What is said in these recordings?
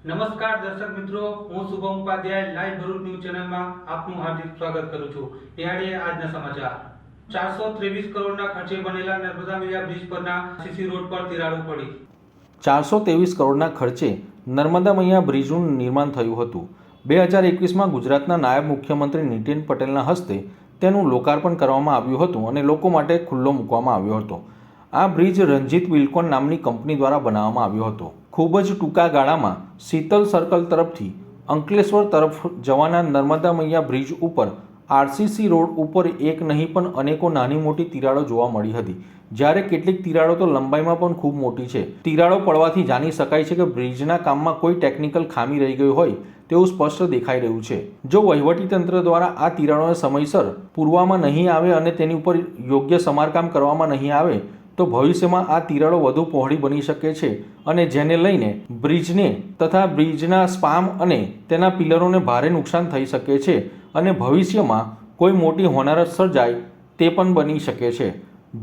નમસ્કાર દર્શક મિત્રો, હું શુભમ ઉપાધ્યાય લાઈવ ભરૂચ ન્યૂઝ ચેનલમાં આપનું હાર્દિક સ્વાગત કરું છું। નિહાળીએ આજના સમાચાર। 423 કરોડના ખર્ચે બનેલા નર્મદા મૈયા બ્રિજ પરના સીસી રોડ પર તિરાડો પડી। 423 કરોડના ખર્ચે નર્મદા મૈયા બ્રિજનું નિર્માણ થયું હતું। 2021માં ગુજરાતના નાયબ મુખ્યમંત્રી નીતિન પટેલના હસ્તે તેનું લોકાર્પણ કરવામાં આવ્યું હતું અને લોકો માટે ખુલ્લો મૂકવામાં આવ્યો હતો। આ બ્રિજ રંજીત બિલ્ડકોન નામની કંપની દ્વારા બનાવવામાં આવ્યો હતો। ખૂબ જ ટૂંકા ગાળામાં શીતલ સર્કલ તરફથી અંકલેશ્વર તરફ જવાના નર્મદા મૈયા બ્રિજ ઉપર આરસીસી રોડ ઉપર એક નહીં પણ અનેકો નાની મોટી તિરાડો જોવા મળી હતી, જ્યારે કેટલીક તિરાડો તો લંબાઈમાં પણ ખૂબ મોટી છે। તિરાડો પડવાથી જાણી શકાય છે કે બ્રિજના કામમાં કોઈ ટેકનિકલ ખામી રહી ગઈ હોય તેવું સ્પષ્ટ દેખાઈ રહ્યું છે। જો વહીવટીતંત્ર દ્વારા આ તિરાડોને સમયસર પૂરવામાં નહીં આવે અને તેની ઉપર યોગ્ય સમારકામ કરવામાં નહીં આવે તો ભવિષ્યમાં આ તિરાડો વધુ પહોળી બની શકે છે અને જેને લઈને બ્રિજને તથા બ્રિજના સ્પામ અને તેના પિલરોને ભારે નુકસાન થઈ શકે છે અને ભવિષ્યમાં કોઈ મોટી હોનારત સર્જાય તે પણ બની શકે છે।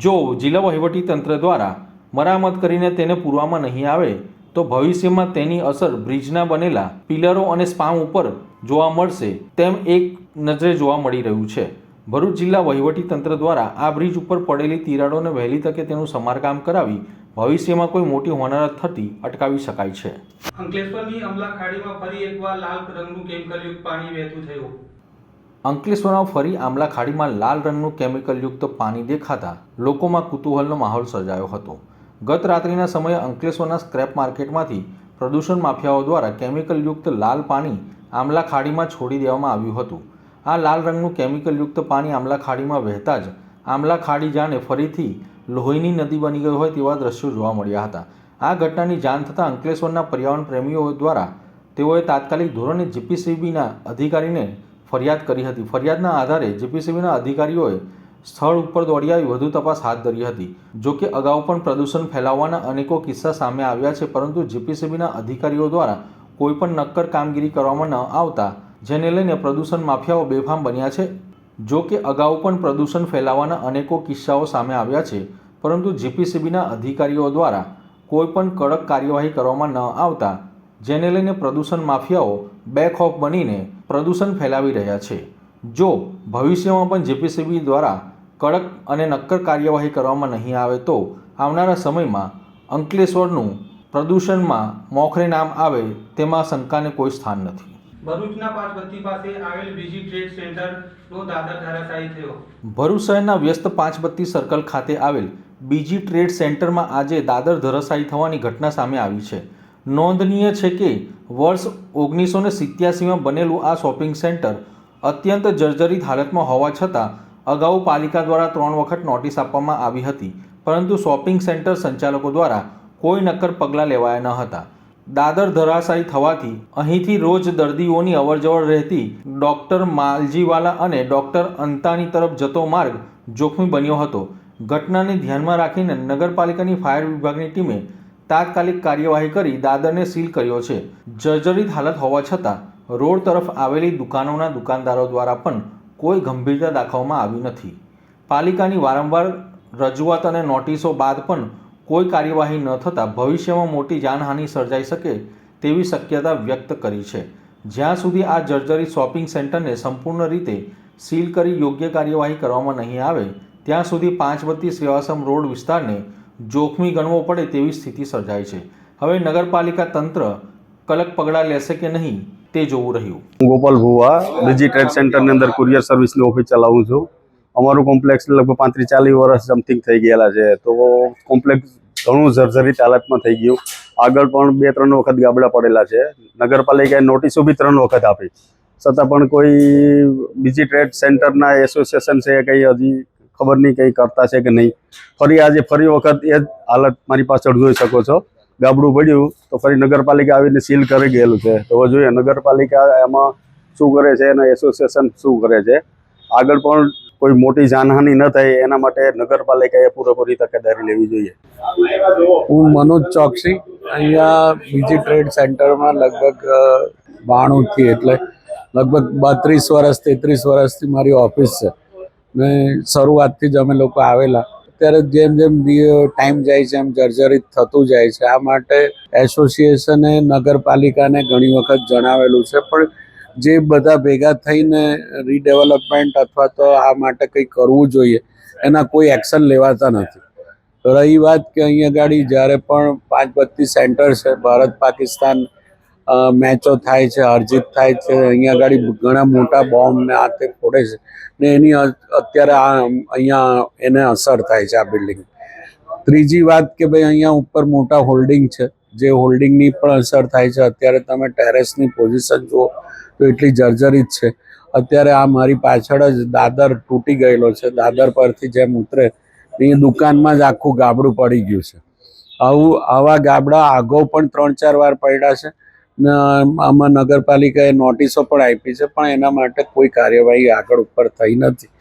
જો જિલ્લા વહીવટીતંત્ર દ્વારા મરામત કરીને તેને પૂરવામાં નહીં આવે તો ભવિષ્યમાં તેની અસર બ્રિજના બનેલા પિલરો અને સ્પામ ઉપર જોવા મળશે તેમ એક નજરે જોવા મળી રહ્યું છે। ભરૂચ જિલ્લા વહીવટીતંત્ર દ્વારા આ બ્રિજ ઉપર પડેલી તિરાડોને વહેલી તકે તેનું સમારકામ કરાવી ભવિષ્યમાં કોઈ મોટી હોનારત થતી અટકાવી શકાય છે। અંકલેશ્વરની અમલા ખાડીમાં ફરી એકવાર લાલ રંગનું કેમિકલયુક્ત પાણી વહેતું થયું। અંકલેશ્વરમાં ફરી આમલા ખાડીમાં લાલ રંગનું કેમિકલયુક્ત પાણી દેખાતા લોકોમાં કુતૂહલનો માહોલ સર્જાયો હતો। ગત રાત્રિના સમયે અંકલેશ્વરના સ્ક્રેપ માર્કેટમાંથી પ્રદૂષણ માફિયાઓ દ્વારા કેમિકલયુક્ત લાલ પાણી આમલા ખાડીમાં છોડી દેવામાં આવ્યું હતું। આ લાલ રંગનું કેમિકલયુક્ત પાણી આમલા ખાડીમાં વહેતા જ આમલા ખાડી જાણે ફરીથી લોહીની નદી બની ગઈ હોય તેવા દ્રશ્યો જોવા મળ્યા હતા। આ ઘટનાની જાણ થતાં અંકલેશ્વરના પર્યાવરણ પ્રેમીઓ દ્વારા તેઓએ તાત્કાલિક ધોરણે જીપીસીબીના અધિકારીને ફરિયાદ કરી હતી। ફરિયાદના આધારે જીપીસીબીના અધિકારીઓએ સ્થળ ઉપર દોડી આવી વધુ તપાસ હાથ ધરી હતી। જોકે અગાઉ પણ પ્રદૂષણ ફેલાવવાના અનેકો કિસ્સા સામે આવ્યા છે, પરંતુ જીપીસીબીના અધિકારીઓ દ્વારા કોઈપણ નક્કર કામગીરી કરવામાં ન આવતા જેને લઈને પ્રદૂષણ માફિયાઓ બેફામ બન્યા છે। જો કે અગાઉ પણ પ્રદૂષણ ફેલાવવાના અનેકો કિસ્સાઓ સામે આવ્યા છે, પરંતુ જીપીસીબીના અધિકારીઓ દ્વારા કોઈ પણ કડક કાર્યવાહી કરવામાં ન આવતા જેને લઈને પ્રદૂષણ માફિયાઓ બેખોફ બનીને પ્રદૂષણ ફેલાવી રહ્યા છે। જો ભવિષ્યમાં પણ જીપીસીબી દ્વારા કડક અને નક્કર કાર્યવાહી કરવામાં નહીં આવે તો આવનારા સમયમાં અંકલેશ્વરનું પ્રદૂષણમાં મોખરે નામ આવે તેમાં શંકાને કોઈ સ્થાન નથી। ભરૂચના પાંચબત્તી પાસે આવેલ બીજી ટ્રેડ સેન્ટરનો દાદર ધરાશાયી થયો। ભરૂચ શહેરના વ્યસ્ત પાંચબત્તી સર્કલ ખાતે આવેલ બીજી ટ્રેડ સેન્ટરમાં આજે દાદર ધરાશાયી થવાની ઘટના સામે આવી છે। નોંધનીય છે કે વર્ષ 1987માં બનેલું આ શોપિંગ સેન્ટર અત્યંત જર્જરિત હાલતમાં હોવા છતાં અગાઉ પાલિકા દ્વારા 3 વખત નોટિસ આપવામાં આવી હતી, પરંતુ શોપિંગ સેન્ટર સંચાલકો દ્વારા કોઈ નક્કર પગલાં લેવાયા ન હતા। દાદર ધરાશાયી થવાથી અહીંથી રોજ દર્દીઓની અવરજવર રહેતી ડૉક્ટર માલજીવાલા અને ડૉક્ટર અંતાની તરફ જતો માર્ગ જોખમી બન્યો હતો। ઘટનાને ધ્યાનમાં રાખીને નગરપાલિકાની ફાયર વિભાગની ટીમે તાત્કાલિક કાર્યવાહી કરી દાદરને સીલ કર્યો છે। જર્જરિત હાલત હોવા છતાં રોડ તરફ આવેલી દુકાનોના દુકાનદારો દ્વારા પણ કોઈ ગંભીરતા દાખવવામાં આવી નથી। પાલિકાની વારંવાર રજૂઆત અને નોટિસો બાદ પણ કોઈ કાર્યવાહી ન થતાં ભવિષ્યમાં મોટી જાનહાનિ સર્જાઈ શકે તેવી શક્યતા વ્યક્ત કરી છે। જ્યાં સુધી આ જર્જરિત શોપિંગ સેન્ટરને સંપૂર્ણ રીતે સીલ કરી યોગ્ય કાર્યવાહી કરવામાં નહીં આવે ત્યાં સુધી પાંચબત્તી સેવાશ્રમ રોડ વિસ્તારને જોખમી ગણવો પડે તેવી સ્થિતિ સર્જાય છે। હવે નગરપાલિકા તંત્ર કડક પગલાં લેશે કે નહીં તે જોવું રહ્યું। ગોપાલ ભુવા બીજી ટ્રેડ સેન્ટરની અંદર કુરિયર સર્વિસની ઓફિસ ચલાવું છું। અમારું કોમ્પ્લેક્સ લગભગ 35-40 વર્ષ સમથિંગ થઈ ગયેલા છે, તો કોમ્પ્લેક્સ ઘણું જર્જરિત હાલતમાં થઈ ગયું। આગળ પણ 2-3 વખત ગાબડા પડેલા છે। નગરપાલિકાએ નોટિસો બી 3 વખત આપી, છતાં પણ કોઈ બીજી ટ્રેડ સેન્ટરના એસોસિએશન છે કંઈ હજી ખબર નહીં કંઈ કરતા છે કે નહીં। આજે ફરી વખત એ જ હાલત મારી પાછળ જોઈ શકો છો। ગાબડું પડ્યું તો ફરી નગરપાલિકા આવીને સીલ કરી ગયેલું છે। તો જોઈએ નગરપાલિકા એમાં શું કરે છે અને એસોસિએશન શું કરે છે। આગળ પણ કોઈ મોટી જાનહાનિ ન થાય એના માટે નગરપાલિકાએ પૂરેપૂરી તકેદારી લેવી જોઈએ। હું મનોજ ચોકસી અહીંયા બીજી ટ્રેડ સેન્ટરમાં લગભગ 92થી એટલે લગભગ 32 વર્ષ 33 વર્ષથી મારી ઓફિસ છે ને શરૂઆતથી જ અમે લોકો આવેલા। અત્યારે જેમ જેમ ટાઈમ જાય છે એમ જર્જરિત થતું જાય છે. આ માટે એસોસિએશને નગરપાલિકાને ઘણી વખત જણાવેલું છે, પણ જે બધા ભેગા થઈને રીડેવલપમેન્ટ અથવા તો આ માટે કંઈ કરવું જોઈએ એના કોઈ એક્શન લેવાતા નથી. રહી વાત કે અહીંયા ગાડી જ્યારે પણ 5 બત્તી સેન્ટર છે, ભારત પાકિસ્તાન મેચો થાય છે, હારજીત થાય છે, અહીંયા ગાડી ઘણા મોટા બોમ્બ ને આ તે ફોડે છે ને એની અત્યારે અહીંયા એને અસર થાય છે આ બિલ્ડિંગ. ત્રીજી વાત કે ભાઈ અહીંયા ઉપર મોટા હોલ્ડિંગ છે, જે હોલ્ડિંગની પણ અસર થાય છે. અત્યારે તમે ટેરેસની પોઝિશન જુઓ તો એટલી જર્જરિત છે. અત્યારે આ મારી પાછળ જ દાદર તૂટી ગયેલો છે. દાદર પરથી જેમ ઉતરે એ દુકાનમાં જ આખું ગાબડું પડી ગયું છે. આવા ગાબડા અગાઉ પણ 3-4 વાર પડ્યા છે ને આમાં નગરપાલિકાએ નોટિસો પણ આપી છે, પણ એના માટે કોઈ કાર્યવાહી આગળ ઉપર થઈ નથી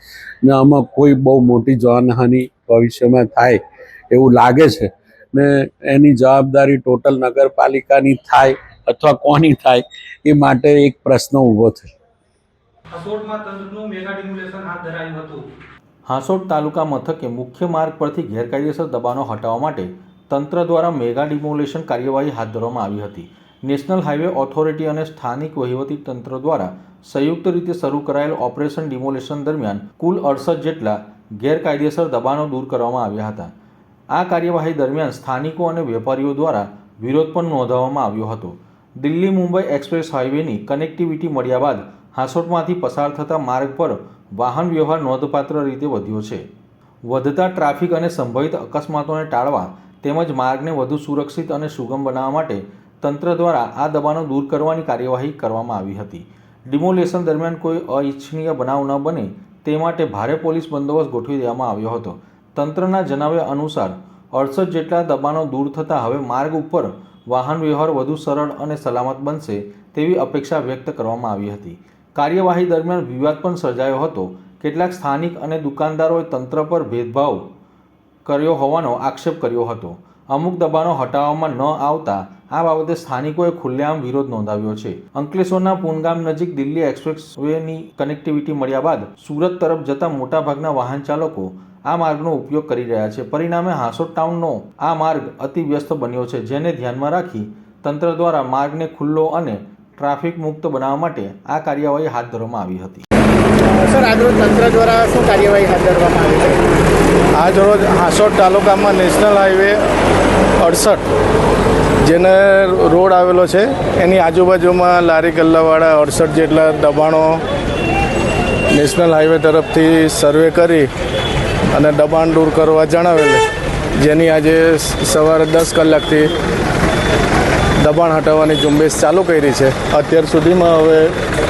ને આમાં કોઈ બહુ મોટી જાનહાનિ ભવિષ્યમાં થાય એવું લાગે છે ને એની જવાબદારી ટોટલ નગરપાલિકાની થાય અથવા કોની થાય એ માટે એક પ્રશ્ન ઊભો થયો. હાંસોટમાં તંત્રનું મેગા ડિમોલેશન હાથ ધરાયું હતું. હાંસોટ તાલુકા મથકે મુખ્ય માર્ગ પરથી ગેરકાયદેસર દબાણો હટાવવા માટે તંત્ર દ્વારા મેગા ડિમોલેશન કાર્યવાહી હાથ ધરવામાં આવી હતી. નેશનલ હાઈવે ઓથોરિટી અને સ્થાનિક વહીવટી તંત્ર દ્વારા સંયુક્ત રીતે શરૂ કરાયેલ ઓપરેશન ડિમોલેશન દરમિયાન કુલ 68 જેટલા ગેરકાયદેસર દબાણો દૂર કરવામાં આવ્યા હતા. આ કાર્યવાહી દરમિયાન સ્થાનિકો અને વેપારીઓ દ્વારા વિરોધ પણ નોંધાવવામાં આવ્યો હતો. દિલ્હી મુંબઈ એક્સપ્રેસ હાઈવેની કનેક્ટિવિટી મળ્યા બાદ હાંસોટમાંથી પસાર થતા માર્ગ પર વાહન વ્યવહાર નોંધપાત્ર રીતે વધ્યો છે. વધતા ટ્રાફિક અને સંભવિત અકસ્માતોને ટાળવા તેમજ માર્ગને વધુ સુરક્ષિત અને સુગમ બનાવવા માટે તંત્ર દ્વારા આ દબાણો દૂર કરવાની કાર્યવાહી કરવામાં આવી હતી. ડિમોલેશન દરમિયાન કોઈ અનિચ્છનીય બનાવ ન બને તે માટે ભારે પોલીસ બંદોબસ્ત ગોઠવી દેવામાં આવ્યો હતો. તંત્રના જણાવ્યા અનુસાર 68 જેટલા દબાણો દૂર થતાં હવે માર્ગ ઉપર વાહન વ્યવહાર વધુ સરળ અને સલામત બનશે તેવી અપેક્ષા વ્યક્ત કરવામાં આવી હતી. કાર્યવાહી દરમિયાન વિવાદ પણ સર્જાયો હતો. કેટલાક સ્થાનિક અને દુકાનદારોએ તંત્ર પર ભેદભાવ કર્યો હોવાનો આક્ષેપ કર્યો હતો. અમુક દબાણો હટાવવામાં ન આવતા આ બાબતે સ્થાનિકોએ ખુલ્લેઆમ વિરોધ નોંધાવ્યો છે. અંકલેશ્વરના પૂનગામ નજીક દિલ્હી એક્સપ્રેસવેની કનેક્ટિવિટી મળ્યા બાદ સુરત તરફ જતા મોટાભાગના વાહન ચાલકો આ માર્ગનો ઉપયોગ કરી રહ્યા છે. પરિણામે હાંસોટ ટાઉનનો આ માર્ગ અતિ વ્યસ્ત બન્યો છે, જેને ધ્યાનમાં રાખી તંત્ર દ્વારા માર્ગને ખુલ્લો અને ટ્રાફિક મુક્ત બનાવવા માટે આ કાર્યવાહી હાથ ધરવામાં આવી હતી. સર, આજરોજ તંત્ર દ્વારા શું કાર્યવાહી હાથ ધરવામાં આવી છે? આજરોજ હાંસોટ તાલુકામાં નેશનલ હાઈવે 68 જેને રોડ આવેલો છે એની આજુબાજુમાં લારી ગલ્લાવાળા 68 જેટલા દબાણો નેશનલ હાઈવે તરફથી સર્વે કરી અને દબાણ દૂર કરવા જણાવેલ, જેની આજે સવારે 10 કલાકથી દબાણ હટાવવાની ઝુંબેશ ચાલુ કરી છે. અત્યાર સુધીમાં હવે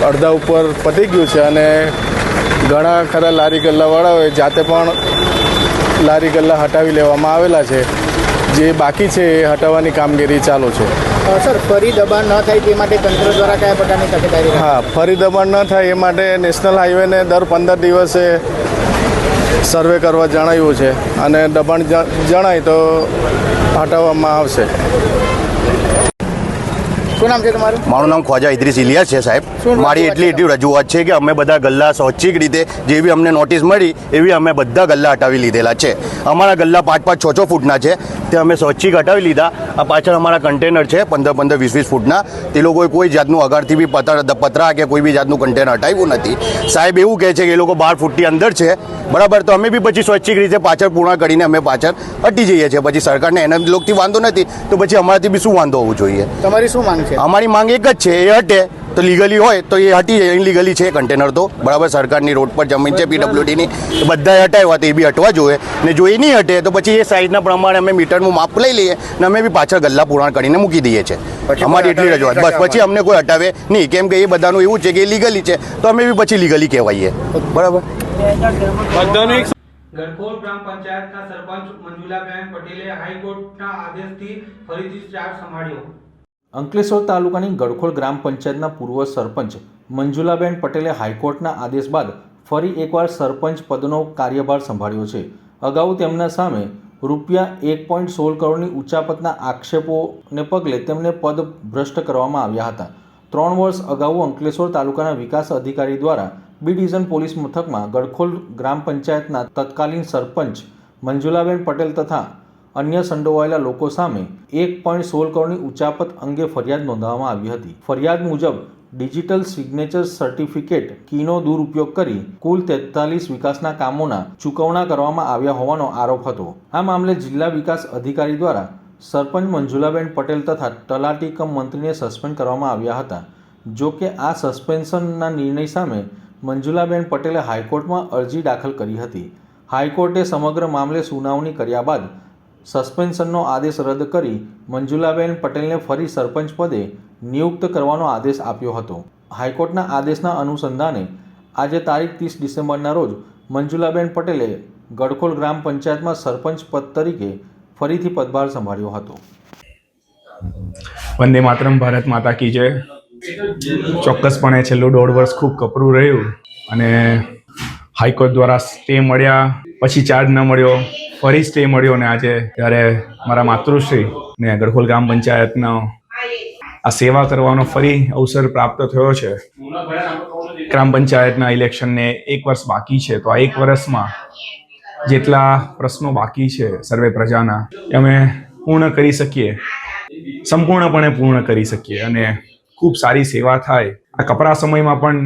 અડધા ઉપર પતી ગયું છે અને ઘણા ખરા લારી ગલ્લાવાળાઓએ જાતે પણ લારી ગલ્લા હટાવી લેવામાં આવેલા છે. જે બાકી છે એ હટાવવાની કામગીરી ચાલુ છે. સર, ફરી દબાણ ન થાય તે માટે તંત્ર દ્વારા કયા પ્રકારની તકેદારી? હા, ફરી દબાણ ન થાય એ માટે નેશનલ હાઈવેને દર 15 દિવસે સર્વે કરવા જણાવ્યું છે અને દબાણ જણાય તો હટાવવામાં આવશે. શું નામ છે તમારું? મારું નામ ખ્વાજા ઇદ્રીસ ઇલિયાસ છે સાહેબ. મારી એટલી રજૂઆત છે કે અમે બધા ગલ્લા સ્વૈચ્છિક રીતે જેવી અમને નોટિસ મળી એવી અમે બધા ગલ્લા હટાવી લીધેલા છે. અમારા ગલ્લા 5-5, 6-6 ફૂટના છે તે અમે સ્વૈચ્છિક હટાવી લીધા. આ પાછળ અમારા કન્ટેનર છે 15-15, 20-20 ફૂટના. તે લોકોએ કોઈ જાતનું અગારથી બી પતરા કે કોઈ બી જાતનું કન્ટેનર હટાવ્યું નથી. સાહેબ એવું કહે છે કે એ લોકો 12 ફૂટની અંદર છે, બરાબર, તો અમે બી પછી સ્વૈચ્છિક રીતે પાછળ પૂર્ણ કરીને અમે પાછળ હટી જઈએ છીએ. પછી સરકારને એના લોકોથી વાંધો નથી તો પછી અમારાથી બી શું વાંધો હોવું જોઈએ? તમારી શું માંગ છે? અમારી માંગ એક જ છે, એ હટે તો લીગલી હોય તો એ હટી જાય. ઇનલીગલી છે કન્ટેનર તો, બરાબર, સરકારની રોડ પર જમીન છે પીડબ્લ્યુડીની, બધા હટાવ્યા તો એ બી હટવા જોઈએ ને જો એ નહીં હટે તો પછી એ સાઈઝના પ્રમાણે અમે મીટરનું માપ લઈ લઈએ ને અમે બી પાછળ ગલ્લા પૂર્ણ કરીને મૂકી દઈએ છીએ. અમારી એટલી રજૂઆત બસ. પછી અમને કોઈ હટાવે નહીં, કેમ કે એ બધાનું એવું છે કે એ લીગલી છે તો અમે બી પછી લીગલી કહેવાઈએ, બરાબર. ગડખોલ ગ્રામ પંચાયતના સરપંચ મંજુલાબેન પટેલે હાઈકોર્ટના આદેશથી ફરીથી ચાર્જ સંભાળ્યો. અંકલેશ્વર તાલુકાની ગડખોલ ગ્રામ પંચાયતના પૂર્વ સરપંચ મંજુલાબેન પટેલે હાઈકોર્ટના આદેશ બાદ ફરી એકવાર સરપંચ પદનો કાર્યભાર સંભાળ્યો છે. અગાઉ તેમના સામે ₹1.16 કરોડની ઉચાપતના આક્ષેપોને પગલે તેમને પદ ભ્રષ્ટ કરવામાં આવ્યા હતા. 3 વર્ષ અગાઉ અંકલેશ્વર તાલુકાના વિકાસ અધિકારી દ્વારા બી ડિવિઝન પોલીસ મથકમાં ગડખોલ ગ્રામ પંચાયતના તત્કાલીન સરપંચ મંજુલાબેન પટેલ તથા અન્ય સંડોવાયેલા લોકો સામે 1.16 કરોડની ઉચાપત અંગે ફરિયાદ નોંધવામાં આવી હતી. ફરિયાદ મુજબ ડિજિટલ સિગ્નેચર સર્ટિફિકેટ કીનો દુરુપયોગ કરી કુલ 43 વિકાસના કામોના ચૂકવણા કરવામાં આવ્યા હોવાનો આરોપ હતો. આ મામલે જિલ્લા વિકાસ અધિકારી દ્વારા સરપંચ મંજુલાબેન પટેલ તથા તલાટી કમ મંત્રીને સસ્પેન્ડ કરવામાં આવ્યા હતા. જો કે આ સસ્પેન્શનના નિર્ણય સામે મંજુલાબેન પટેલે હાઈકોર્ટમાં અરજી દાખલ કરી હતી. હાઈકોર્ટે સમગ્ર મામલે સુનાવણી કર્યા બાદ સસ્પેન્શનનો આદેશ રદ કરી મંજુલાબેન પટેલને ફરી સરપંચ પદે નિયુક્ત કરવાનો આદેશ આપ્યો હતો. હાઈકોર્ટના આદેશના અનુસંધાને આજે તારીખ 30 ડિસેમ્બરના રોજ મંજુલાબેન પટેલે ગડખોલ ગ્રામ પંચાયતમાં સરપંચ પદ તરીકે ફરીથી પદભાર સંભાળ્યો હતો. વંદે માતરમ, ભારત માતા કી જય. ચોક્કસપણે છેલ્લું 1.5 વર્ષ ખૂબ કપરું રહ્યું અને હાઈકોર્ટ દ્વારા સ્ટે મળ્યા પછી ચાર્જ ન મળ્યો, ફરી સ્ટે મળ્યો અને આજે ત્યારે મારા માતૃશ્રી ને ગડખોલ ગ્રામ પંચાયતનો આ સેવા કરવાનો ફરી અવસર પ્રાપ્ત થયો છે. ગ્રામ પંચાયતના ઇલેક્શનને 1 વર્ષ બાકી છે, તો આ 1 વર્ષમાં જેટલા પ્રશ્નો બાકી છે સર્વે પ્રજાના એ અમે પૂર્ણ કરી શકીએ, સંપૂર્ણપણે પૂર્ણ કરી શકીએ અને ખૂબ સારી સેવા થાય. આ કપરા સમયમાં પણ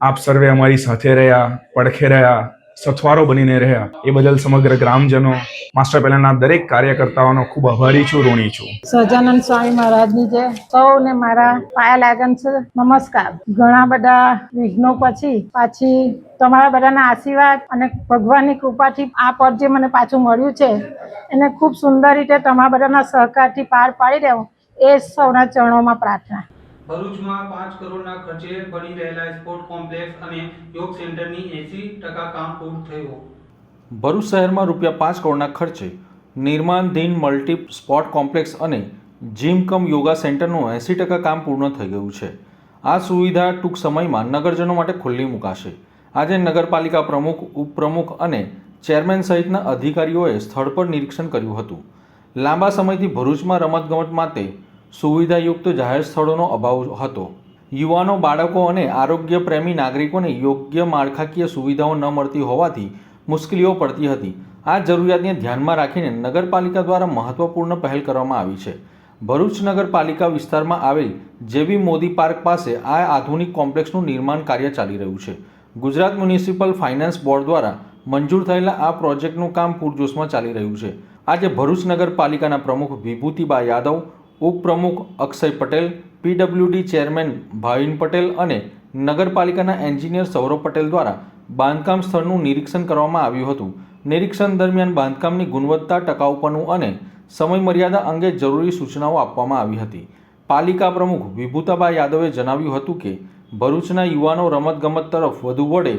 આપ સર્વે અમારી સાથે રહ્યા, પડખે રહ્યા, સથવારો બનીને રહ્યા, એ બદલ સમગ્ર ગ્રામજનો, માસ્ટર પ્લાનના દરેક કાર્યકર્તાઓનો ખૂબ આભારી છું, ઋણી છું. સહજાનંદ સ્વામી મહારાજની જય. સૌને મારા પાયા લાગન છે નમસ્કાર. ઘણા બધા વિઘ્નો પાછી તમારા બધાના આશીર્વાદ અને ભગવાનની કૃપાથી આ પદ જે મને પાછું મળ્યું છે એને ખૂબ સુંદર રીતે તમારા બધાના સહકારથી પાર પાડી દેવું એ સૌના ચરણોમાં પ્રાર્થના. ભરૂચમાં 5 કરોડના ખર્ચે બની રહેલા સ્પોર્ટ કોમ્પ્લેક્સ અને યોગ સેન્ટરની 80% કામ પૂર્ણ થયું. ભરૂચ શહેરમાં ₹5 કરોડના ખર્ચે નિર્માણધીન મલ્ટી સ્પોર્ટ કોમ્પ્લેક્સ અને જીમ કમ યોગા સેન્ટરનું 80% કામ પૂર્ણ થઈ ગયું છે. આ સુવિધા ટૂંક સમયમાં નગરજનો માટે ખુલ્લી મુકાશે. આજે નગરપાલિકા પ્રમુખ, ઉપપ્રમુખ અને ચેરમેન સહિતના અધિકારીઓએ સ્થળ પર નિરીક્ષણ કર્યું હતું. લાંબા સમયથી ભરૂચમાં રમતગમત માટે સુવિધાયુક્ત જાહેર સ્થળોનો અભાવ હતો. યુવાનો, બાળકો અને આરોગ્ય પ્રેમી નાગરિકોને યોગ્ય માળખાકીય સુવિધાઓ ન મળતી હોવાથી મુશ્કેલીઓ પડતી હતી. આ જરૂરિયાતને ધ્યાનમાં રાખીને નગરપાલિકા દ્વારા મહત્વપૂર્ણ પહેલ કરવામાં આવી છે. ભરૂચ નગરપાલિકા વિસ્તારમાં આવેલ જેબી મોદી પાર્ક પાસે આ આધુનિક કોમ્પ્લેક્સનું નિર્માણ કાર્ય ચાલી રહ્યું છે. ગુજરાત મ્યુનિસિપલ ફાઇનાન્સ બોર્ડ દ્વારા મંજૂર થયેલા આ પ્રોજેક્ટનું કામ પૂરજોશમાં ચાલી રહ્યું છે. આજે ભરૂચ નગરપાલિકાના પ્રમુખ વિભૂતિબા યાદવ, ઉપપ્રમુખ અક્ષય પટેલ, પીડબ્લ્યુડી ચેરમેન ભાવિન પટેલ અને નગરપાલિકાના એન્જિનિયર સૌરભ પટેલ દ્વારા બાંધકામ સ્થળનું નિરીક્ષણ કરવામાં આવ્યું હતું. નિરીક્ષણ દરમિયાન બાંધકામની ગુણવત્તા, ટકાઉપણું અને સમયમર્યાદા અંગે જરૂરી સૂચનાઓ આપવામાં આવી હતી. પાલિકા પ્રમુખ વિભૂતાબા યાદવે જણાવ્યું હતું કે ભરૂચના યુવાનો રમતગમત તરફ વધુ વળે,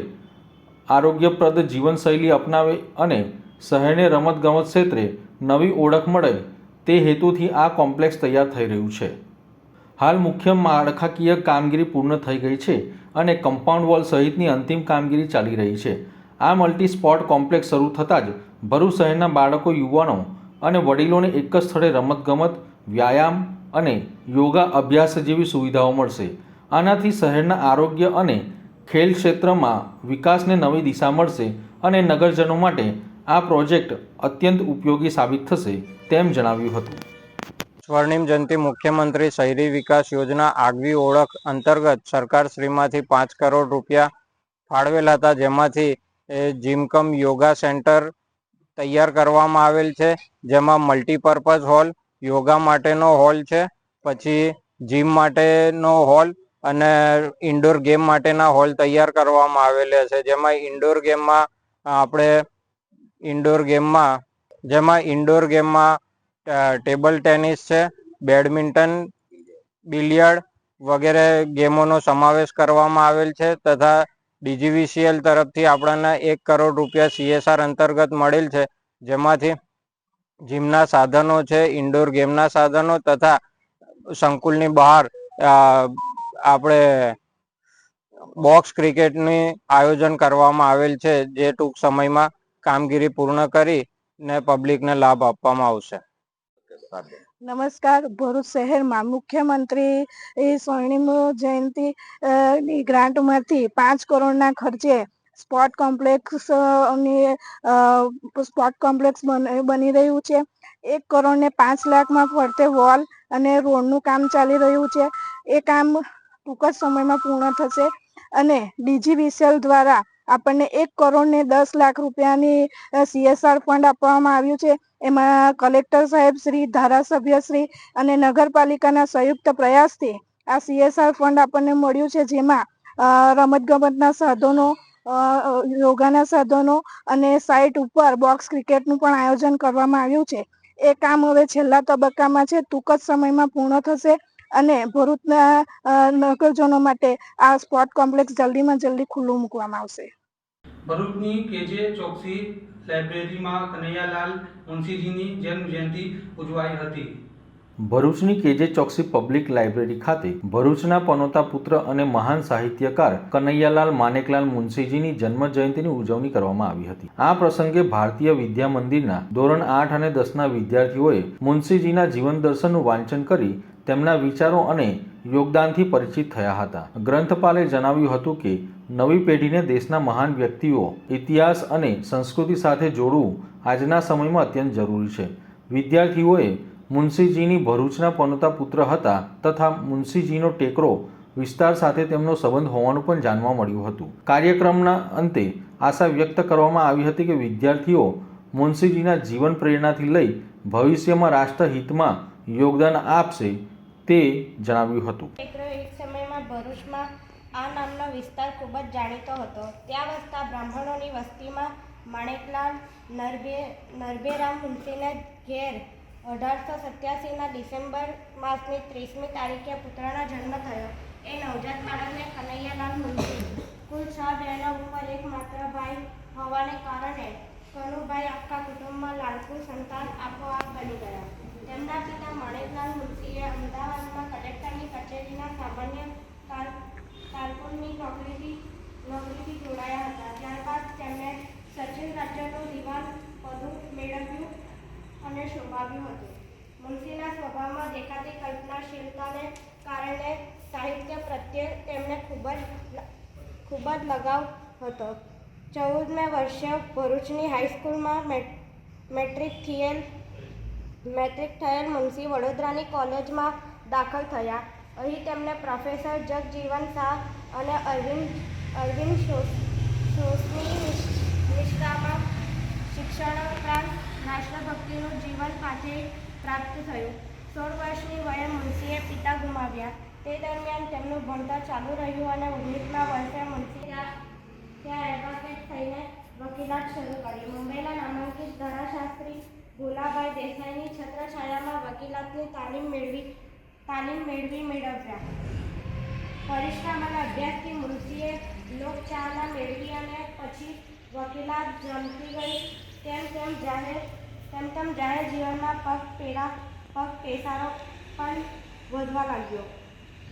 આરોગ્યપ્રદ જીવનશૈલી અપનાવે અને શહેરને રમતગમત ક્ષેત્રે નવી ઓળખ મળે તે હેતુથી આ કોમ્પ્લેક્સ તૈયાર થઈ રહ્યું છે. હાલ મુખ્ય માળખાકીય કામગીરી પૂર્ણ થઈ ગઈ છે અને કમ્પાઉન્ડ વોલ સહિતની અંતિમ કામગીરી ચાલી રહી છે. આ મલ્ટી સ્પોર્ટ કોમ્પ્લેક્સ શરૂ થતાં જ ભરૂચ શહેરના બાળકો, યુવાનો અને વડીલોને એક જ સ્થળે રમતગમત, વ્યાયામ અને યોગા અભ્યાસ જેવી સુવિધાઓ મળશે. આનાથી શહેરના આરોગ્ય અને ખેલ ક્ષેત્રમાં વિકાસને નવી દિશા મળશે અને નગરજનો માટે આ પ્રોજેક્ટ અત્યંત ઉપયોગી સાબિત થશે તેમ જણાવ્યું હતું. સ્વર્ણિમ જયંતિ મુખ્યમંત્રી શહેરી વિકાસ યોજના આગવી ઓળખ અંતર્ગત સરકારશ્રીમાંથી 5 કરોડ રૂપિયા ફાળવેલા હતા, જેમાંથી જીમકમ યોગા સેન્ટર તૈયાર કરવામાં આવેલ છે, જેમાં મલ્ટીપર્પઝ હોલ, યોગા માટેનો હોલ છે, પછી જીમ માટેનો હોલ અને ઇન્ડોર ગેમ માટેના હોલ તૈયાર કરવામાં આવેલા છે. જેમાં ઇન્ડોર ગેમમાં ટેબલ ટેનિસ છે, બેડમિન્ટન, બિલિયર્ડ વગેરે ગેમોનો સમાવેશ કરવામાં આવેલ છે તથા DGVCL તરફથી આપણને 1 કરોડ રૂપિયા CSR અંતર્ગત મળેલ છે, જેમાંથી જીમના સાધનો છે, ઇન્ડોર ગેમના સાધનો તથા સંકુલની બહાર આપણે બોક્સ ક્રિકેટની આયોજન કરવામાં આવેલ છે, જે ટૂંક સમયમાં કામગીરી પૂર્ણ કરી ને પબ્લિકને લાભ આપવામાં આવશે. નમસ્કાર. ભરૂચ શહેરમાં મુખ્યમંત્રી સ્વર્ણિમ જયંતિ ની ગ્રાન્ટમાંથી 5 કરોડના ખર્ચે સ્પોર્ટ કોમ્પ્લેક્સ બની રહ્યું છે. 1 કરોડ ને 5 લાખમાં ફરતે વોલ અને રોડનું કામ ચાલી રહ્યું છે. એ કામ ટૂંક જ સમયમાં પૂર્ણ થશે અને ડીજીવીસીએલ દ્વારા આપણને 1 કરોડ ને 10 લાખ રૂપિયાની CSR ફંડ આપવામાં આવ્યું છે. એમાં કલેક્ટર સાહેબ શ્રી, ધારાસભ્ય શ્રી અને નગરપાલિકાના સંયુક્ત પ્રયાસથી આ CSR ફંડ આપણને મળ્યું છે, જેમાં રમતગમતના સાધનો, યોગાના સાધનો અને સાઇટ ઉપર બોક્સ ક્રિકેટનું પણ આયોજન કરવામાં આવ્યું છે. એ કામ હવે છેલ્લા તબક્કામાં છે, ટૂંક જ સમયમાં પૂર્ણ થશે અને ભરૂચના નગરજનો માટે આ સ્પોર્ટ કોમ્પ્લેક્સ જલ્દીમાં જલ્દી ખુલ્લું મૂકવામાં આવશે. ભરૂચની કેજે ચોકસી લાઇબ્રેરીમાં કનૈયાલાલ મુનશીજીની જન્મ જયંતિ ઉજવાઈ હતી. ભરૂચની કેજે ચોકસી પબ્લિક લાઇબ્રેરી ખાતે ભરૂચના પનોતા પુત્ર અને મહાન સાહિત્યકાર કનૈયાલાલ માનેકલાલ મુનશીજીની જન્મ જયંતિની ઉજવણી કરવામાં આવી હતી. આ પ્રસંગે ભારતીય વિદ્યા મંદિરના ધોરણ 8 અને 10ના વિદ્યાર્થીઓએ મુનશીજીના જીવન દર્શનનું વાંચન કરી તેમના વિચારો અને યોગદાનથી પરિચિત થયા હતા. ગ્રંથપાલે જણાવ્યું હતું કે નવી પેઢીને દેશના મહાન વ્યક્તિઓ, ઇતિહાસ અને સંસ્કૃતિ સાથે જોડવું આજના સમયમાં અત્યંત જરૂરી છે. વિદ્યાર્થીઓએ મુનશીજીની ભરૂચના પનોતા પુત્ર હતા તથા મુનશીજીનો ટેકરો વિસ્તાર સાથે તેમનો સંબંધ હોવાનું પણ જાણવા મળ્યું હતું. કાર્યક્રમના અંતે આશા વ્યક્ત કરવામાં આવી હતી કે વિદ્યાર્થીઓ મુનશીજીના જીવન પ્રેરણાથી લઈ ભવિષ્યમાં રાષ્ટ્રહિતમાં યોગદાન આપશે તે જણાવ્યું હતું. એક સમયમાં ભરૂચમાં આ નામનો વિસ્તાર ખૂબ જ જાણીતો હતો. ત્યાં વસતા બ્રાહ્મણોની વસ્તીમાં માણેકલાલ નરભેરામ મુનશીના ઘેર 1887ના ડિસેમ્બર માસની 30મી તારીખે પુત્રના જન્મ થયો. એ નવજાત બાળકને કનૈયાલાલ મુનશી કુલ 6 બહેનો ઉપર એકમાત્ર ભાઈ હોવાને કારણે કનુભાઈ આખા કુટુંબમાં લાડકું સંતાન આપોઆપ બની ગયા. તેમના પિતા માણેકલાલ મુનશીએ અમદાવાદમાં કલેક્ટરની કચેરીના સામાન્ય કારકુનની નોકરીથી જોડાયા હતા. ત્યારબાદ તેમણે સચિન રાજ્યનું દિવાન પદ મેળવ્યું અને શોભાવ્યું હતું. મુનશીના સ્વભાવમાં દેખાતી કલ્પનાશીલતાને કારણે સાહિત્ય પ્રત્યે તેમને ખૂબ જ લગાવ હતો. 14મે વર્ષે ભરૂચની હાઈસ્કૂલમાં મેટ્રિક થયેલ મુનશી વડોદરાની કોલેજમાં દાખલ થયા. અહીં તેમને પ્રોફેસર જગજીવન શાહ અને અરવિંદ સોસની નિષ્ઠામાં શિક્ષણ ઉપરાંત રાષ્ટ્રભક્તિનું જીવન પાછળ પ્રાપ્ત થયું. 16 વર્ષની વયે મુનશીએ પિતા ગુમાવ્યા. તે દરમિયાન તેમનું ભણતર ચાલુ રહ્યું અને 19મા વર્ષે મુનશી ત્યાં એડવોકેટ થઈને વકીલાત શરૂ કરી. મુંબઈના નામાંકિત ધરાશાસ્ત્રી ભોલાભાઈ દેસાઈની છત્રછાયામાં વકીલાતની તાલીમ મેળવ્યા. પરિશ્રમ અને અભ્યાસથી મુનશીએ લોકચાહના મેળવી અને પછી વકીલાત જમતી ગઈ. તેમ જાહેર જીવનમાં પગપેસારો પણ વધવા લાગ્યો.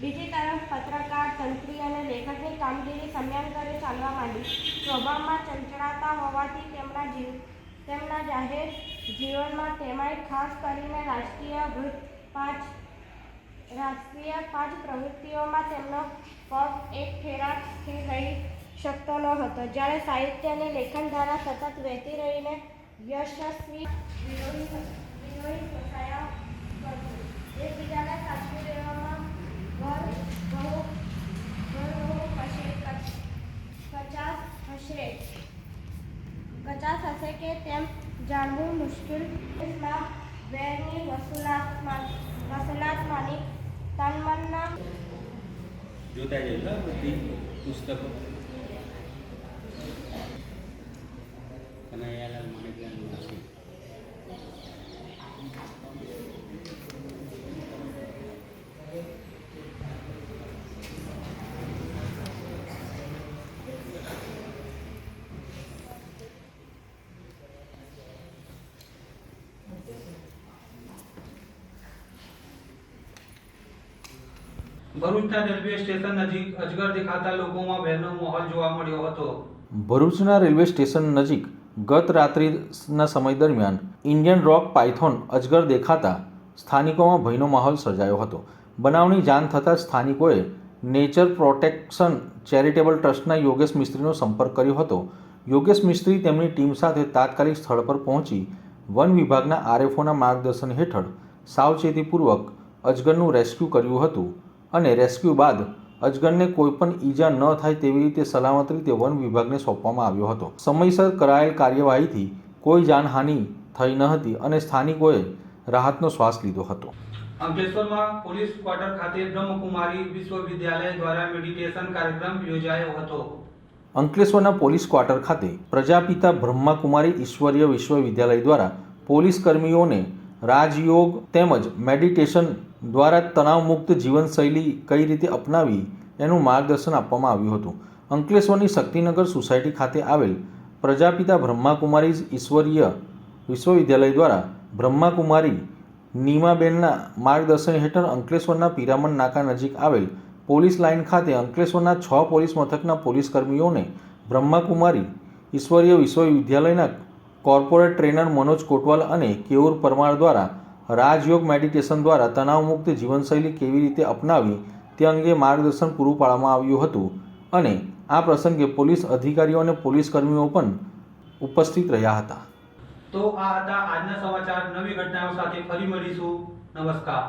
બીજી તરફ પત્રકાર, તંત્રી અને લેખકની કામગીરી સમયાંતરે ચાલવા માંડી. સ્વભાવમાં ચંચળાતા હોવાથી તેમના જાહેર જીવનમાં તેમાંય ખાસ કરીને રાજકીય પાંચ પ્રવૃત્તિઓમાં તેમનો પગ એક ફેરાથી રહી શકતો ન હતો. જ્યારે સાહિત્યની લેખનધારા સતત વહેતી રહીને યશસ્વી વિરોહી શોષાયા કરતું. એકબીજાને સાચવી લેવામાં ઘર બહુ કચાશ હશે કે તેમ જાણવું મુશ્કેલ. વેરની વસૂલાતમાંની તનમનના જોતા જજો બધી પુસ્તકો. કનૈયાલાલ માણેકલાલ મુનશી. ભરૂચના રેલવે સ્ટેશન નજીક અજગર દેખાતા લોકોમાં ભયનો માહોલ જોવા મળ્યો હતો. ભરૂચના રેલવે સ્ટેશન નજીક ગત રાત્રિના સમય દરમિયાન ઇન્ડિયન રોક પાયથોન અજગર દેખાતા સ્થાનિકોમાં ભયનો માહોલ સર્જાયો હતો. બનાવની જાણ થતાં સ્થાનિકોએ નેચર પ્રોટેક્શન ચેરિટેબલ ટ્રસ્ટના યોગેશ મિસ્ત્રીનો સંપર્ક કર્યો હતો. યોગેશ મિસ્ત્રી તેમની ટીમ સાથે તાત્કાલિક સ્થળ પર પહોંચી વન વિભાગના આરએફઓના માર્ગદર્શન હેઠળ સાવચેતીપૂર્વક અજગરનું રેસ્ક્યુ કર્યું હતું અને રેસ્ક્યુ બાદ અજગરને કોઈપણ ઈજા ન થાય તેવી રીતે સલામત રીતે વન વિભાગને સોંપવામાં આવ્યો હતો. સમયસર કરાયેલ કાર્યવાહીથી કોઈ જાનહાનિ થઈ ન હતી અને સ્થાનિકોએ રાહતનો શ્વાસ લીધો હતો. અંકલેશ્વરમાં પોલીસ ક્વાર્ટર ખાતે બ્રહ્મકુમારી વિશ્વવિદ્યાલય દ્વારા મેડિટેશન કાર્યક્રમ યોજાયો હતો. અંકલેશ્વરના પોલીસ ક્વાર્ટર ખાતે પ્રજાપિતા બ્રહ્માકુમારી ઈશ્વરીય વિશ્વવિદ્યાલય દ્વારા પોલીસ કર્મીઓને રાજયોગ તેમજ મેડિટેશન દ્વારા તણાવમુક્ત જીવનશૈલી કઈ રીતે અપનાવી એનું માર્ગદર્શન આપવામાં આવ્યું હતું. અંકલેશ્વરની શક્તિનગર સોસાયટી ખાતે આવેલ પ્રજાપિતા બ્રહ્માકુમારી ઈશ્વરીય વિશ્વવિદ્યાલય દ્વારા બ્રહ્માકુમારી નીમાબેનના માર્ગદર્શન હેઠળ અંકલેશ્વરના પિરામણ નાકા નજીક આવેલ પોલીસ લાઇન ખાતે અંકલેશ્વરના 6 પોલીસ મથકના પોલીસ કર્મીઓને બ્રહ્માકુમારી ઈશ્વરીય વિશ્વવિદ્યાલયના કોર્પોરેટ ટ્રેનર મનોજ કોટવાલ અને કેયુર પરમાર દ્વારા રાજયોગ મેડિટેશન દ્વારા તણાવમુક્ત જીવનશૈલી કેવી રીતે અપનાવી તે અંગે માર્ગદર્શન પૂરું પાડવામાં આવ્યું હતું અને આ પ્રસંગે પોલીસ અધિકારીઓ અને પોલીસ કર્મીઓ પણ ઉપસ્થિત રહ્યા હતા. તો આ હતા આજના સમાચાર. નવી ઘટનાઓ સાથે ફરી મળીશું. નમસ્કાર.